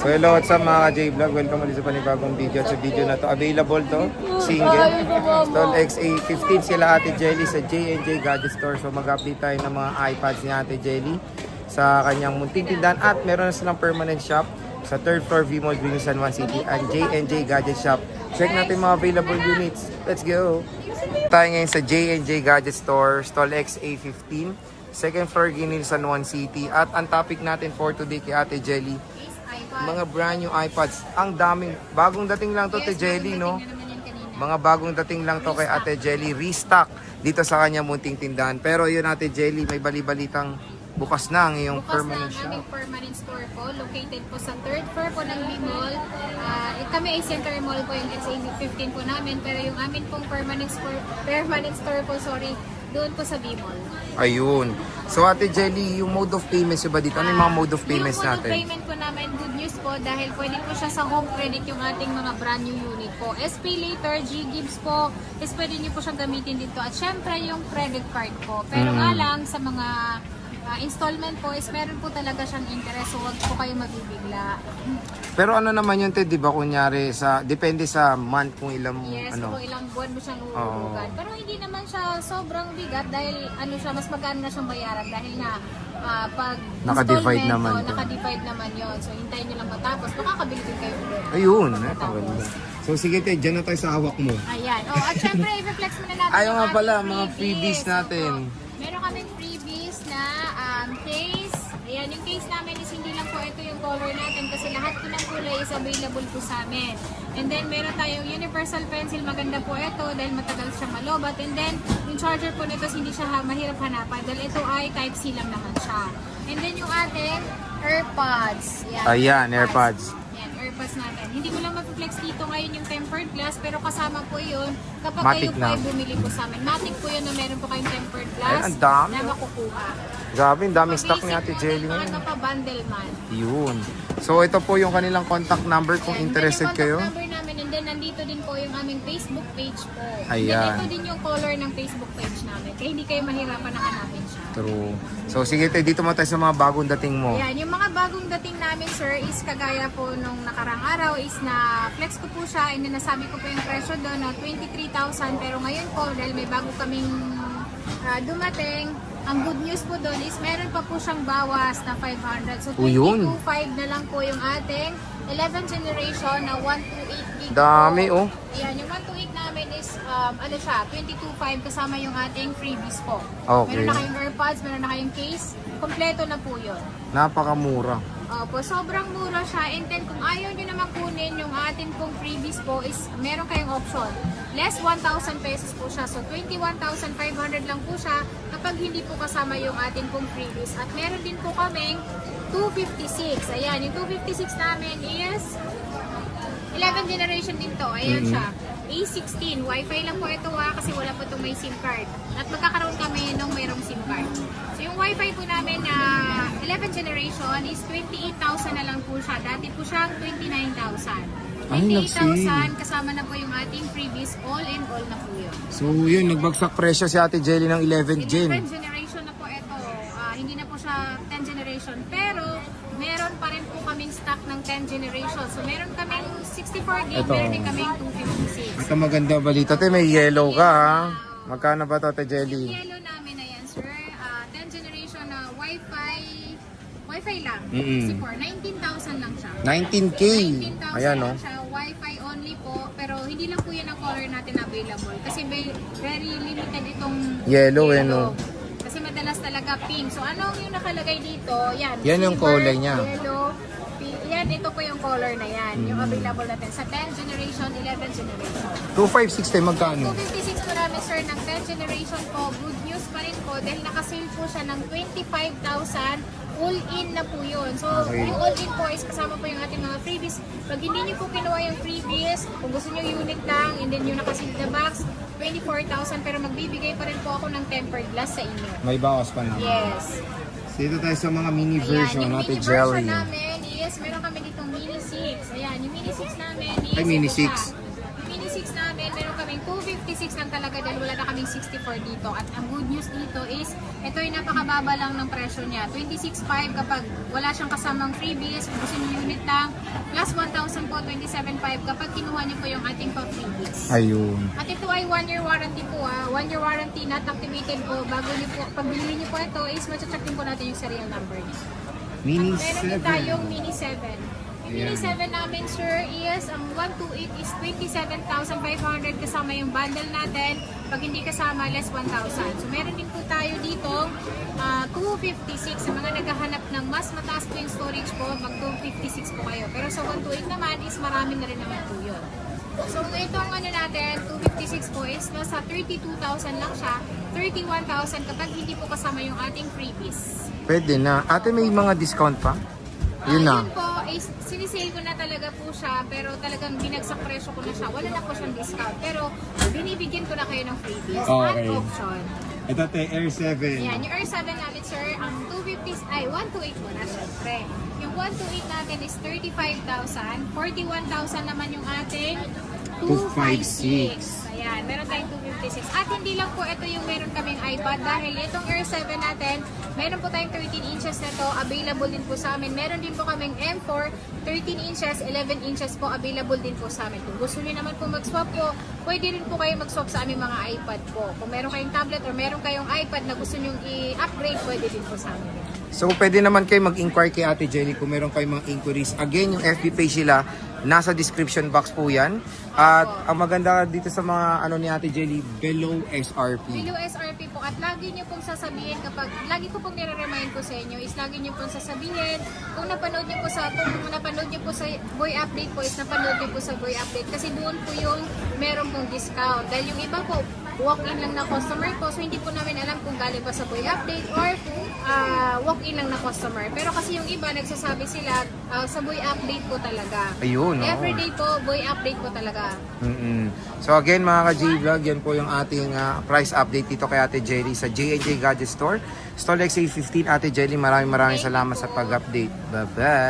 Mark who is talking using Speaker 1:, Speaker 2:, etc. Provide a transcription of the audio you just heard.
Speaker 1: So hello, what's up mga J-Vlog? Welcome ulit sa panibagong video. At sa video na to, available to, single. Stall XA15 sila Ate Jelly sa J&J Gadget Store. So mag-update tayo ng mga iPads ni Ate Jelly sa kanyang munting tindahan. At meron na silang permanent shop sa 3rd floor V-Mall, Green San Juan City and J&J Gadget Shop. Check natin mga available units. Let's go! Tayo ngayon sa J&J Gadget Store, Stall XA15. 2nd floor, Green San Juan City. At ang topic natin for today kay Ate Jelly, mga brand new iPads. Ang daming, bagong dating lang to Ate Jelly, no? Mga bagong dating lang to kay Ate Jelly. Restock dito sa kanya munting tindahan. Pero yun Ate Jelly, may bali-balitang bukas na ang iyong permanent shop.
Speaker 2: Bukas na ang aming permanent store po. Located po sa 3rd floor po ng B-Mall. Kami ay Center Mall po yung XA15 po namin. Pero yung amin pong permanent store po, doon po sa B-Mall.
Speaker 1: Ayun. So Ate Jelly, yung mode of payments ba dito? Ano yung mga mode of payments
Speaker 2: yung
Speaker 1: natin?
Speaker 2: Yung mode of payment po namin, good news po dahil pwede po siya sa home credit yung ating mga brand new unit po. SP Later, G-Gives po, is pwede nyo po siyang gamitin dito. At syempre yung credit card po. Pero nga lang sa mga installment po is meron po talaga siyang interest, so huwag po kayo mabibigla.
Speaker 1: Pero ano naman yun, Ted, di ba kunyari, depende sa month kung ilang,
Speaker 2: Yes,
Speaker 1: ano.
Speaker 2: kung ilang buwan mo siyang uurugan. Pero hindi naman siya sobrang bigat dahil ano siya, mas magkano na siyang bayaran dahil nga pag
Speaker 1: Naka-divide
Speaker 2: installment,
Speaker 1: naman to.
Speaker 2: naka-divide naman yon. So hintayin nyo lang matapos, makakabili din kayo ulit.
Speaker 1: Ayun,
Speaker 2: Matapos.
Speaker 1: So sige, Ted, dyan na tayo sa hawak mo.
Speaker 2: Ayan. Oh, at syempre, i-flex muna natin
Speaker 1: Ayaw
Speaker 2: yung
Speaker 1: nga pala,
Speaker 2: aming
Speaker 1: mga freebies natin.
Speaker 2: Opo. Meron kaming freebies na case. Ayan, yung case namin is hindi lang po ito yung color natin kasi lahat po ng kulay is available po sa amin. And then, meron tayong universal pencil. Maganda po ito dahil matagal siyang malobat. And then, yung charger po nito hindi siya mahirap hanapan dahil ito ay Type-C lang naman siya. And then, yung ating AirPods.
Speaker 1: Ayan, AirPods.
Speaker 2: Yan, AirPods natin. Hindi ko lang mapiflex dito ngayon yung tempered glass pero kasama po yun kapag
Speaker 1: Matic
Speaker 2: kayo po
Speaker 1: na.
Speaker 2: ay bumili po sa amin. Matic po yun na meron po kayong tempered
Speaker 1: Ay,
Speaker 2: glass
Speaker 1: ang dami.
Speaker 2: na makukuha.
Speaker 1: Grabe, ang daming
Speaker 2: So,
Speaker 1: stock ni
Speaker 2: basic
Speaker 1: Ate
Speaker 2: po
Speaker 1: Jelly
Speaker 2: nito,
Speaker 1: ngayon.
Speaker 2: Ano pa, bundle man.
Speaker 1: Yun. So ito po yung kanilang contact number kung
Speaker 2: And
Speaker 1: interested
Speaker 2: then yung
Speaker 1: kayo.
Speaker 2: contact number namin and then nandito din po yung aming Facebook page po.
Speaker 1: Ayan.
Speaker 2: And then ito din yung color ng Facebook page namin. Kaya hindi kayo mahirapan na hanapin siya.
Speaker 1: True. So sige, Ted, dito mo tayo sa mga bagong dating mo.
Speaker 2: Ayan, yung mga bagong dating namin sir is kagaya po nung nakarang araw is na flex ko po siya and then nasabi ko po yung presyo doon na 23,000 pero ngayon po dahil may bago kaming dumating, ang good news po doon is meron pa po siyang bawas na 500. So 22,500 na lang po yung ating 11th generation na 128 gig.
Speaker 1: Dami,
Speaker 2: po.
Speaker 1: oh.
Speaker 2: Ayan, yung 128 namin is ano siya, 22,500 kasama yung ating freebies po.
Speaker 1: Okay.
Speaker 2: Meron na kayong AirPods, meron na kayong case, kompleto na po yun.
Speaker 1: Napakamura.
Speaker 2: Opo, sobrang mura siya. And then, kung ayaw nyo naman kunin yung atin pong freebies po is meron kayong option. Less 1,000 pesos po siya. So, 21,500 lang po siya kapag hindi po kasama yung atin pong freebies. At meron din po kaming 256. Ayan, yung 256 namin is 11th generation din to. Ayan siya. A16. Wi-Fi lang po ito kasi wala po itong may SIM card. At magkakaroon kami nung mayroong SIM card. So yung Wi-Fi po namin na 11th generation is 28,000 na lang po siya. Dati po siyang 29,000.
Speaker 1: Ay,
Speaker 2: 28,000 kasama na po yung ating freebies. All in all na po yun.
Speaker 1: So yun, nagbagsak presyo si Ate Jelly ng 11th gen.
Speaker 2: 11th generation na po ito. Hindi na po siya 10th generation. Pero meron pa rin po kaming stock ng 10th generation. So meron kaming 64 gig,
Speaker 1: Ito.
Speaker 2: meron din kaming 256.
Speaker 1: Ito maganda balita. Ate, may yellow ka ha. Magkano ba ito, Ate
Speaker 2: Yung
Speaker 1: Jelly?
Speaker 2: yellow namin na yan, sir. 10th generation na Wi-Fi lang. 64, 19,000 lang siya.
Speaker 1: 19K.
Speaker 2: 19,000
Speaker 1: Ayan,
Speaker 2: lang
Speaker 1: no?
Speaker 2: siya. Wi-Fi only po. Pero hindi lang po yan ang color natin available. Kasi very limited itong
Speaker 1: Yellow, no?
Speaker 2: Kasi madalas talaga pink. So ano yung nakalagay dito? Yan.
Speaker 1: Yan yung
Speaker 2: silver,
Speaker 1: kulay niya.
Speaker 2: Yellow, pink. Yan, ito po yung color na yan. Yung available natin sa 10th generation, 11th generation.
Speaker 1: 2560, magkano?
Speaker 2: 256 po namin sir ng 10th generation po. Good news pa rin po dahil nakasale po siya ng 25,000. All-in na po yun. So,
Speaker 1: Okay.
Speaker 2: yung all-in po is kasama po yung ating mga freebies. Pag hindi nyo po kinuha yung freebies, kung gusto nyo unit lang, and then yung nakaseal na box, 24,000 pero magbibigay pa rin po ako ng tempered glass sa inyo.
Speaker 1: May bawas pa naman.
Speaker 2: Yes.
Speaker 1: Dito tayo sa mga mini version
Speaker 2: yung
Speaker 1: natin,
Speaker 2: mini
Speaker 1: Jelly.
Speaker 2: version namin is, meron kami ditong mini 6. Ayan, yung mini 6 namin is,
Speaker 1: Ay, mini
Speaker 2: ito siya.
Speaker 1: 6.
Speaker 2: Yung mini 6 namin, meron kaming 256 lang talaga dahil wala na kaming 64 dito. At ang good news dito is, ito ay napakababa lang ng presyo niya. 26.5 kapag wala siyang kasamang freebies, kung gusto niyo unit lang, plus 1,000 po, 27.5 kapag kinuha niyo po yung ating pa-freebies.
Speaker 1: Ayun.
Speaker 2: At ito ay 1-year warranty po 1-year warranty, not activated po. Bago niyo po, pag bilhin niyo po ito is macha-check din po natin yung serial number niya.
Speaker 1: Mini
Speaker 2: Meron din
Speaker 1: 7.
Speaker 2: tayong Mini 7. Yung Mini
Speaker 1: Ayan.
Speaker 2: 7 namin, sir, is ang 128 is 27,500 kasama yung bundle natin. Pag hindi kasama, less 1,000. So, meron din po tayo dito 256. Sa mga naghahanap ng mas mataas po yung storage po, mag 256 po kayo. Pero sa 128 naman is marami na rin naman po yun. So, itong ano natin, 256 po is nasa 32,000 lang siya. 31,000 kapag hindi po kasama yung ating freebies.
Speaker 1: Pwede na. Ate, may mga discount pa? Yun na.
Speaker 2: Yun po, is sinisale ko na talaga po siya, pero talagang binagsak presyo ko na siya. Wala na po siyang discount, pero binibigyan ko na kayo ng freebies
Speaker 1: Okay.
Speaker 2: at option.
Speaker 1: Ito, te, Air 7.
Speaker 2: Yan, yung R7 natin, sir, ang 250, ay 128 muna, syempre. Yung 128 natin is 35,000, 41,000 naman yung ating 256. Ayan, meron tayong 256. At hindi lang po ito yung meron kaming iPad dahil itong Air 7 natin, meron po tayong 13 inches na to, available din po sa amin. Meron din po kaming M4, 13 inches, 11 inches po, available din po sa amin. Kung gusto niyo naman po mag-swap po, pwede rin po kayo mag-swap sa aming mga iPad po. Kung meron kayong tablet or meron kayong iPad na gusto niyo i-upgrade, pwede din po sa amin.
Speaker 1: So, pwede naman kayo mag-inquire kay Ate Jelly kung meron kayong mga inquiries. Again, yung FB page nila, nasa description box po yan. At ang maganda dito sa mga ano ni Ate Jelly, below SRP.
Speaker 2: Below SRP po. At lagi nyo pong sasabihin kapag, lagi ko pong nire-remind po sa inyo is lagi nyo pong sasabihin kung napanood nyo po sa Boy Update po is napanood nyo po sa Boy Update kasi doon po yung meron pong discount. Dahil yung iba po, walk-in lang na customer po so hindi po namin alam kung galing ba sa Boy Update or walk-in lang na customer. Pero kasi yung iba nagsasabi sila sa Boy Update po talaga.
Speaker 1: Ayun, oo.
Speaker 2: Everyday po, Boy Update po talaga.
Speaker 1: So again mga ka-J-Vlog, yan po yung ating price update dito kay Ate Jelly sa J&J Gadget Store. Store XA15, Ate Jelly, maraming salamat sa pag-update. Bye-bye!